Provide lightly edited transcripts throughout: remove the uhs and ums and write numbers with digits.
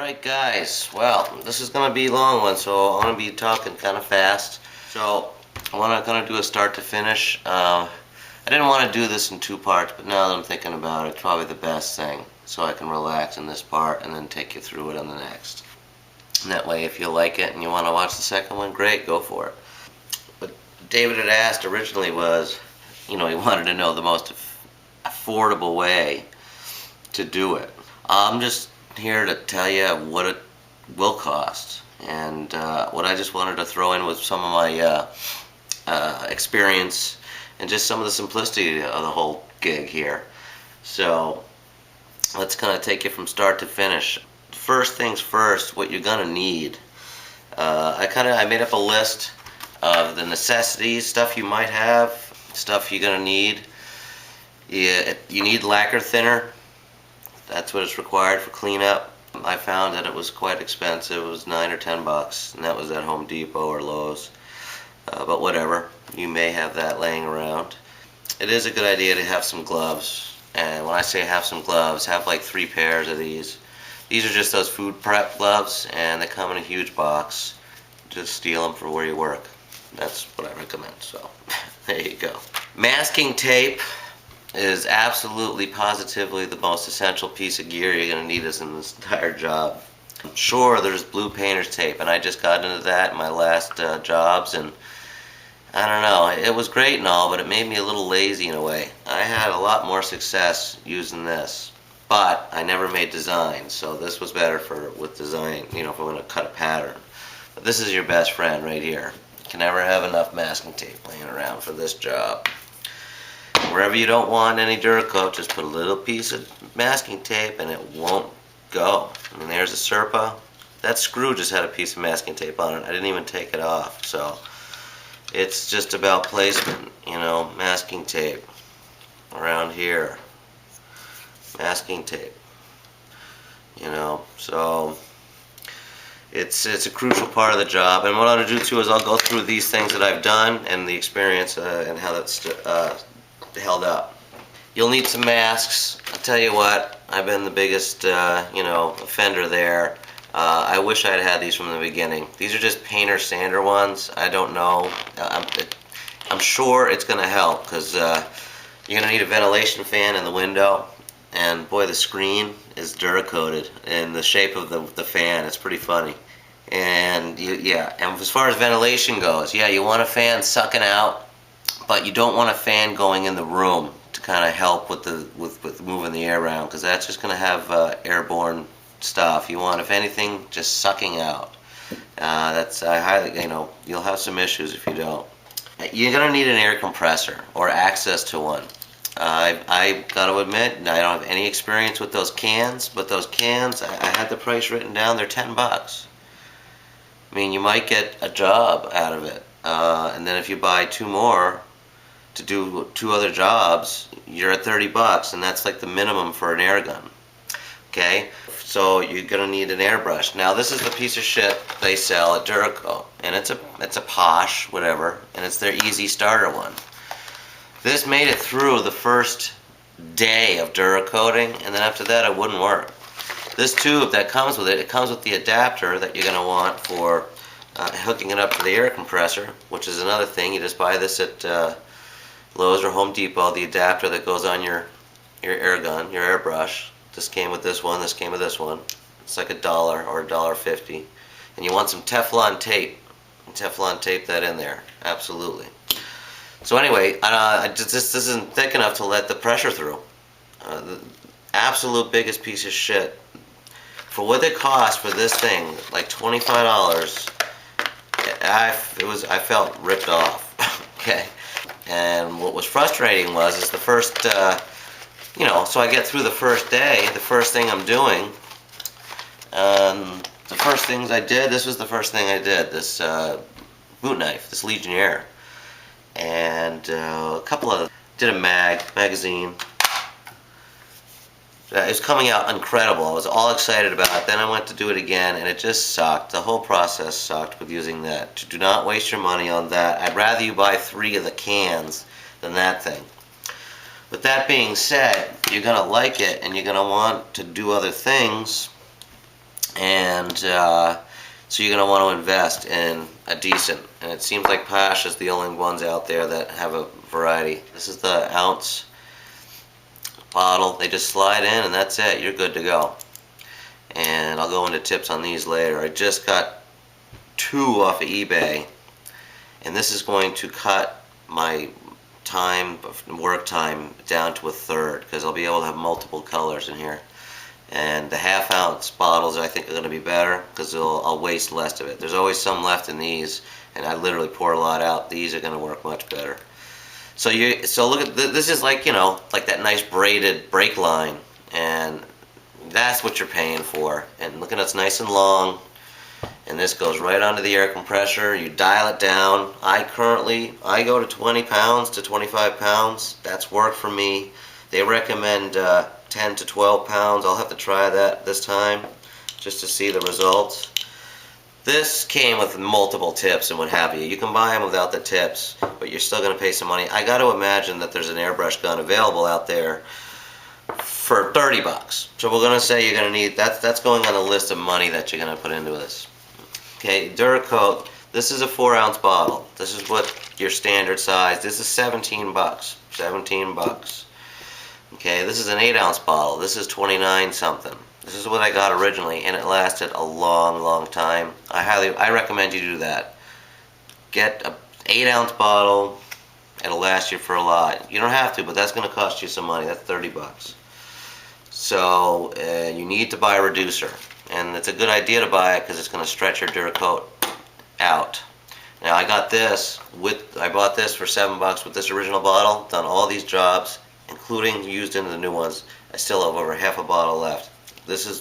Alright guys, well, this is going to be a long one, so I'm going to be talking kind of fast. So, I'm going to do a start to finish. I didn't want to do this in two parts, but now that I'm thinking about it, it's probably the best thing. So I can relax in this part and then take you through it on the next. And that way, if you like it and you want to watch the second one, great, go for it. What David had asked originally was, he wanted to know the most affordable way to do it. I'm just here to tell you what it will cost, and what I just wanted to throw in with some of my experience and just some of the simplicity of the whole gig here. So let's kind of take you from start to finish. First things first, what you're gonna need. I made up a list of the necessities, stuff you might have, stuff you're gonna need. You need lacquer thinner. That's what is required for cleanup. I found that it was quite expensive. It was $9 or $10, and that was at Home Depot or Lowe's. But whatever, you may have that laying around. It is a good idea to have some gloves, and when I say have some gloves, have like 3 pairs of these. These are just those food prep gloves, and they come in a huge box. Just steal them for where you work. That's what I recommend, so there you go. Masking tape is absolutely, positively the most essential piece of gear you're going to need in this entire job. Sure, there's blue painter's tape, and I just got into that in my last jobs, and I don't know, it was great and all, but it made me a little lazy in a way. I had a lot more success using this, but I never made designs, so this was better with design, if I'm going to cut a pattern. But this is your best friend right here. You can never have enough masking tape laying around for this job. Wherever you don't want any Duracoat, just put a little piece of masking tape and it won't go. And there's a Serpa. That screw just had a piece of masking tape on it. I didn't even take it off. So it's just about placement, masking tape around here. Masking tape. So it's a crucial part of the job. And what I'm going to do too is I'll go through these things that I've done and the experience and how that's held up. You'll need some masks. I'll tell you what, I've been the biggest offender there. I wish I'd had these from the beginning. These are just painter sander ones. I don't know. I'm sure it's going to help because you're going to need a ventilation fan in the window, and boy, the screen is Duracoated in the shape of the fan. It's pretty funny. And and as far as ventilation goes, you want a fan sucking out, but you don't want a fan going in the room to kind of help with moving the air around, because that's just going to have airborne stuff. You want, if anything, just sucking out. I highly, you'll have some issues if you don't. You're going to need an air compressor or access to one. I got to admit, I don't have any experience with those cans, but those cans, I had the price written down. They're $10. I mean, you might get a job out of it, and then if you buy 2 more to do 2 other jobs, you're at $30, and that's like the minimum for an air gun. Okay, so you're gonna need an airbrush. Now this is the piece of shit they sell at Duracoat, and it's a posh whatever, and it's their easy starter one. This made it through the first day of Duracoating, and then after that it wouldn't work. This tube that comes with it comes with the adapter that you're gonna want for hooking it up to the air compressor, which is another thing. You just buy this at Lowe's or Home Depot, the adapter that goes on your air gun, your airbrush. This came with this one, this came with this one. It's like $1 or $1.50. And you want some Teflon tape. Teflon tape that in there, absolutely. So anyway, this isn't thick enough to let the pressure through. The absolute biggest piece of shit. For what it cost for this thing, like $25, I felt ripped off. Okay. And what was frustrating is the first, so I get through the first day, the first thing I'm doing, the first things I did, this was the first thing I did, this boot knife, this Legionnaire, and did a magazine. It was coming out incredible. I was all excited about it. Then I went to do it again, and it just sucked. The whole process sucked with using that. Do not waste your money on that. I'd rather you buy 3 of the cans than that thing. With that being said, you're going to like it, and you're going to want to do other things and so you're going to want to invest in a decent, and it seems like Pash is the only ones out there that have a variety. This is the ounce bottle. They just slide in and that's it. You're good to go. And I'll go into tips on these later. I just got 2 off of eBay, and this is going to cut my work time down to 1/3 because I'll be able to have multiple colors in here. And the 1/2 ounce bottles I think are going to be better because I'll waste less of it. There's always some left in these, and I literally pour a lot out. These are going to work much better. So look at this is like, you know, like that nice braided brake line, and that's what you're paying for. And look at it's nice and long, and this goes right onto the air compressor. You dial it down. I go to 20 pounds to 25 pounds. That's worked for me. They recommend 10 to 12 pounds. I'll have to try that this time just to see the results. This came with multiple tips and what have you. You can buy them without the tips, but you're still going to pay some money. I got to imagine that there's an airbrush gun available out there for 30 bucks. So we're going to say you're going to need, that's going on the list of money that you're going to put into this. Okay, Duracoat. This is a 4 ounce bottle. This is what your standard size. This is 17 bucks. 17 bucks. Okay, this is an 8 ounce bottle. This is 29 something. This is what I got originally, and it lasted a long time. I recommend you do that. Get an 8 ounce bottle. It'll last you for a lot. You don't have to, but that's going to cost you some money. That's 30 bucks. So you need to buy a reducer, and it's a good idea to buy it because it's going to stretch your Duracoat out. Now I bought this for 7 bucks with this original bottle. Done all these jobs, including used into the new ones. I still have over half a bottle left. This is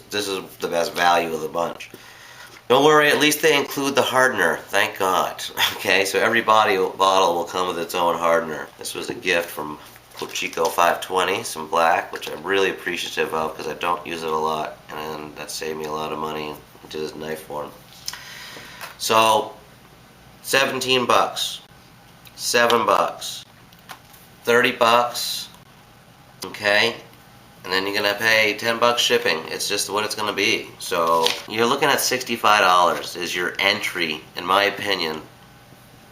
the best value of the bunch. Don't worry, at least they include the hardener. Thank God. Okay, so every bottle will come with its own hardener. This was a gift from Chico 520, some black, which I'm really appreciative of because I don't use it a lot, and that saved me a lot of money into this knife form. So 17 bucks, 7 bucks, 30 bucks, okay, and then you're gonna pay 10 bucks shipping. It's just what it's gonna be. So you're looking at $65 is your entry, in my opinion,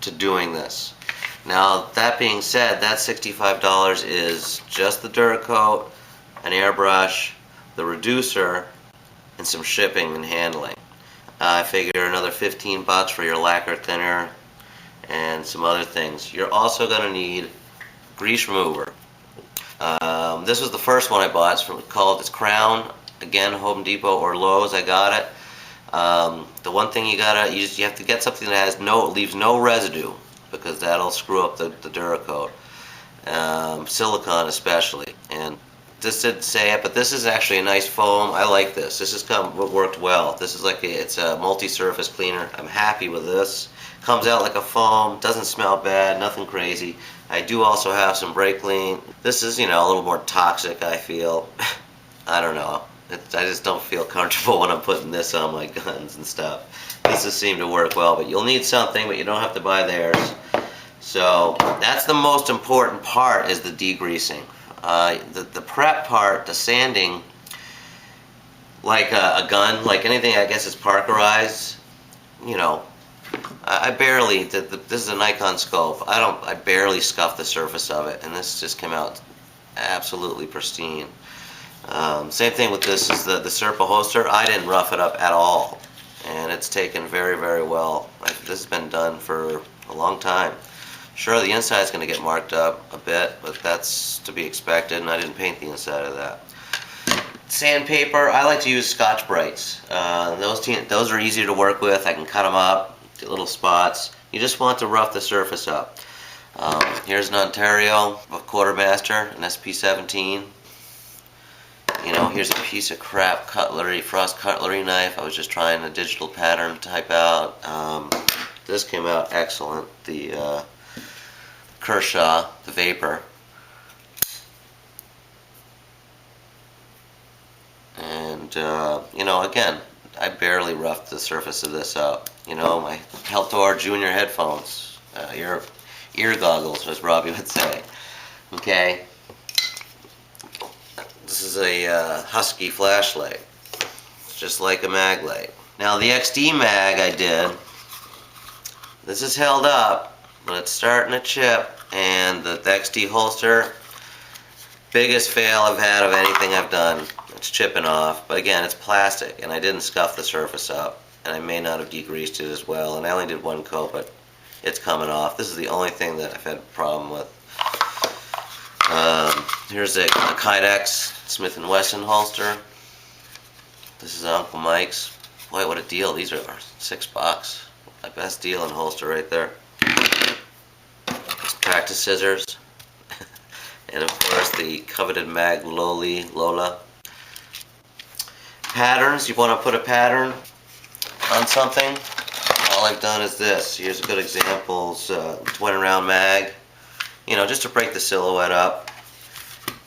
to doing this. Now that being said, that $65 is just the Duracoat, an airbrush, the reducer, and some shipping and handling. I figure another 15 bucks for your lacquer thinner and some other things. You're also going to need grease remover. This was the first one I bought. It's Crown. Again, Home Depot or Lowe's. I got it. The one thing you have to get something that leaves no residue, because that'll screw up the Duracoat. Silicone especially. And this didn't say it, but this is actually a nice foam. I like this. This has worked well. This is it's a multi-surface cleaner. I'm happy with this. Comes out like a foam. Doesn't smell bad. Nothing crazy. I do also have some brake clean. This is, a little more toxic, I feel. I don't know. I just don't feel comfortable when I'm putting this on my guns and stuff. This has seemed to work well, but you'll need something, but you don't have to buy theirs. So that's the most important part, is the degreasing. The prep part, the sanding, like a gun, like anything I guess is parkerized, I barely, this is a Nikon scope, I barely scuffed the surface of it, and this just came out absolutely pristine. Same thing with this is the Serpa holster. I didn't rough it up at all, and it's taken very, very well. This has been done for a long time. Sure, the inside is going to get marked up a bit, but that's to be expected, and I didn't paint the inside of that. Sandpaper, I like to use Scotch Brights. Those are easier to work with. I can cut them up, get little spots. You just want to rough the surface up. Here's an Ontario, a Quartermaster, an SP17. Here's a piece of crap cutlery, frost cutlery knife. I was just trying a digital pattern type out. This came out excellent. The Kershaw, the Vapor. And, again, I barely roughed the surface of this up. My Peltor Junior headphones, ear goggles, as Robbie would say. Okay. This is a Husky Flashlight. It's just like a mag light. Now the XD mag I did, this is held up, but it's starting to chip, and the XD holster, biggest fail I've had of anything I've done. It's chipping off, but again, it's plastic, and I didn't scuff the surface up, and I may not have degreased it as well, and I only did one coat, but it's coming off. This is the only thing that I've had a problem with. Here's a Kydex Smith & Wesson holster. This is Uncle Mike's. Boy, what a deal. These are $6. My best deal in holster right there. It's practice scissors. And of course the coveted mag Lola. Patterns, you want to put a pattern on something. All I've done is this. Here's a good example. 20 round mag. You know, just to break the silhouette up.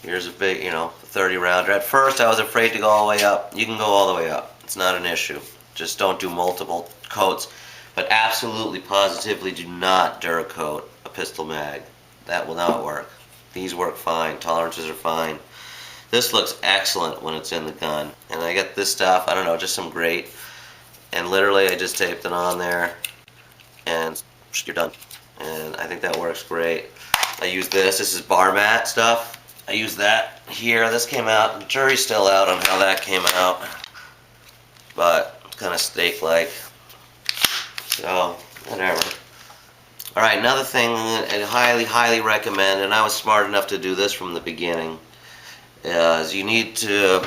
Here's a big, 30 rounder. At first I was afraid to go all the way up. You can go all the way up. It's not an issue. Just don't do multiple coats. But absolutely, positively do not Duracoat a pistol mag. That will not work. These work fine. Tolerances are fine. This looks excellent when it's in the gun. And I got this stuff, I don't know, just some grate. And literally I just taped it on there. And you're done. And I think that works great. I use this. This is bar mat stuff. I use that here. This came out. The jury's still out on how that came out. But it's kind of steak-like. So, whatever. Alright, another thing I highly recommend, and I was smart enough to do this from the beginning, is you need to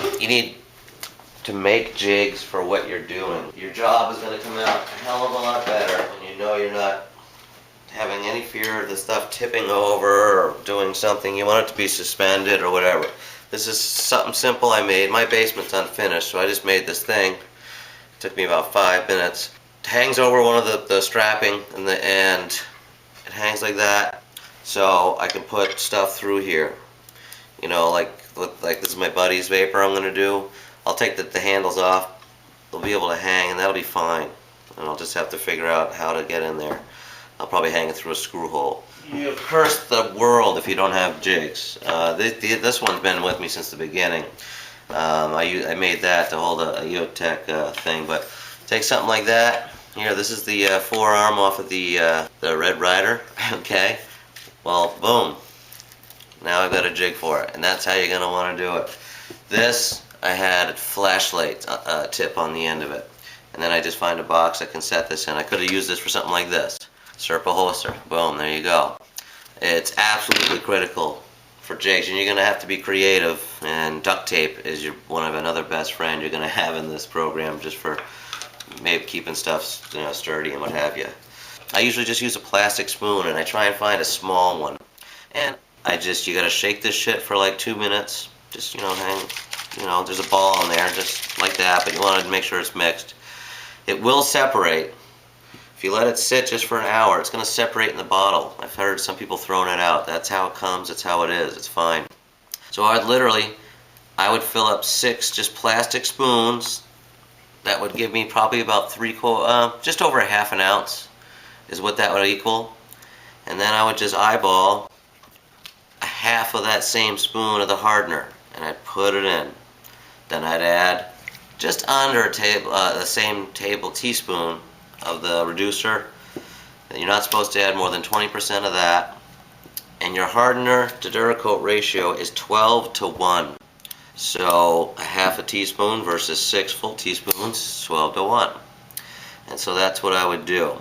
make jigs for what you're doing. Your job is going to come out a hell of a lot better when you know you're not having any fear of the stuff tipping over or doing something. You want it to be suspended or whatever. This is something simple I made. My basement's unfinished, so I just made this thing. It took me about 5 minutes. It hangs over one of the strapping, and it hangs like that, so I can put stuff through here. Like this is my buddy's vapor I'm going to do. I'll take the handles off. They'll be able to hang, and that'll be fine. And I'll just have to figure out how to get in there. I'll probably hang it through a screw hole. You curse the world if you don't have jigs. This one's been with me since the beginning. I made that to hold a Eotech thing, but take something like that. Here, this is the forearm off of the Red Ryder. Okay, well, boom. Now I've got a jig for it, and that's how you're going to want to do it. This, I had a flashlight tip on the end of it, and then I just find a box I can set this in. I could have used this for something like this. Serpa holster. Boom, there you go. It's absolutely critical for jigs, and you're going to have to be creative, and duct tape is another best friend you're going to have in this program, just for maybe keeping stuff sturdy and what have you. I usually just use a plastic spoon, and I try and find a small one. And you gotta shake this shit for like 2 minutes. Just, hang, there's a ball in there, just like that, but you want to make sure it's mixed. It will separate. If you let it sit just for an hour, it's gonna separate in the bottle. I've heard some people throwing it out. That's how it comes, that's how it is, it's fine. So I would fill up 6 just plastic spoons. That would give me probably about just over a half an ounce is what that would equal. And then I would just eyeball a half of that same spoon of the hardener, and I'd put it in. Then I'd add just under the same teaspoon of the reducer. And you're not supposed to add more than 20% of that. And your hardener to Duracoat ratio is 12 to 1. So a half a teaspoon versus 6 full teaspoons, 12 to 1. And so that's what I would do.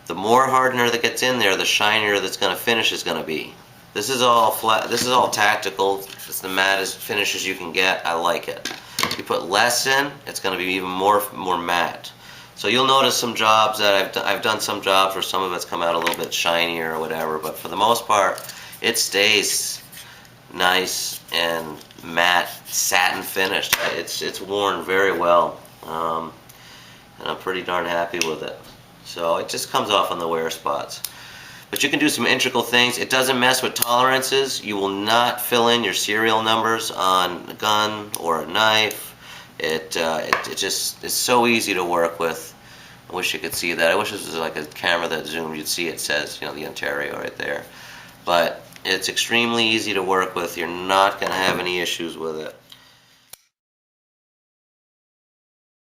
The more hardener that gets in there, the shinier that's going to finish is going to be. This is all flat. This is all tactical. It's the mattest finish as you can get. I like it. If you put less in, it's going to be even more matte. So you'll notice some jobs that I've done some jobs where some of it's come out a little bit shinier or whatever, but for the most part, it stays nice and matte satin finished. It's worn very well, and I'm pretty darn happy with it. So it just comes off on the wear spots. But you can do some integral things. It doesn't mess with tolerances. You will not fill in your serial numbers on a gun or a knife. It's so easy to work with. I wish you could see that. I wish this was like a camera that zoomed. You'd see it says, the Ontario right there. But it's extremely easy to work with. You're not going to have any issues with it.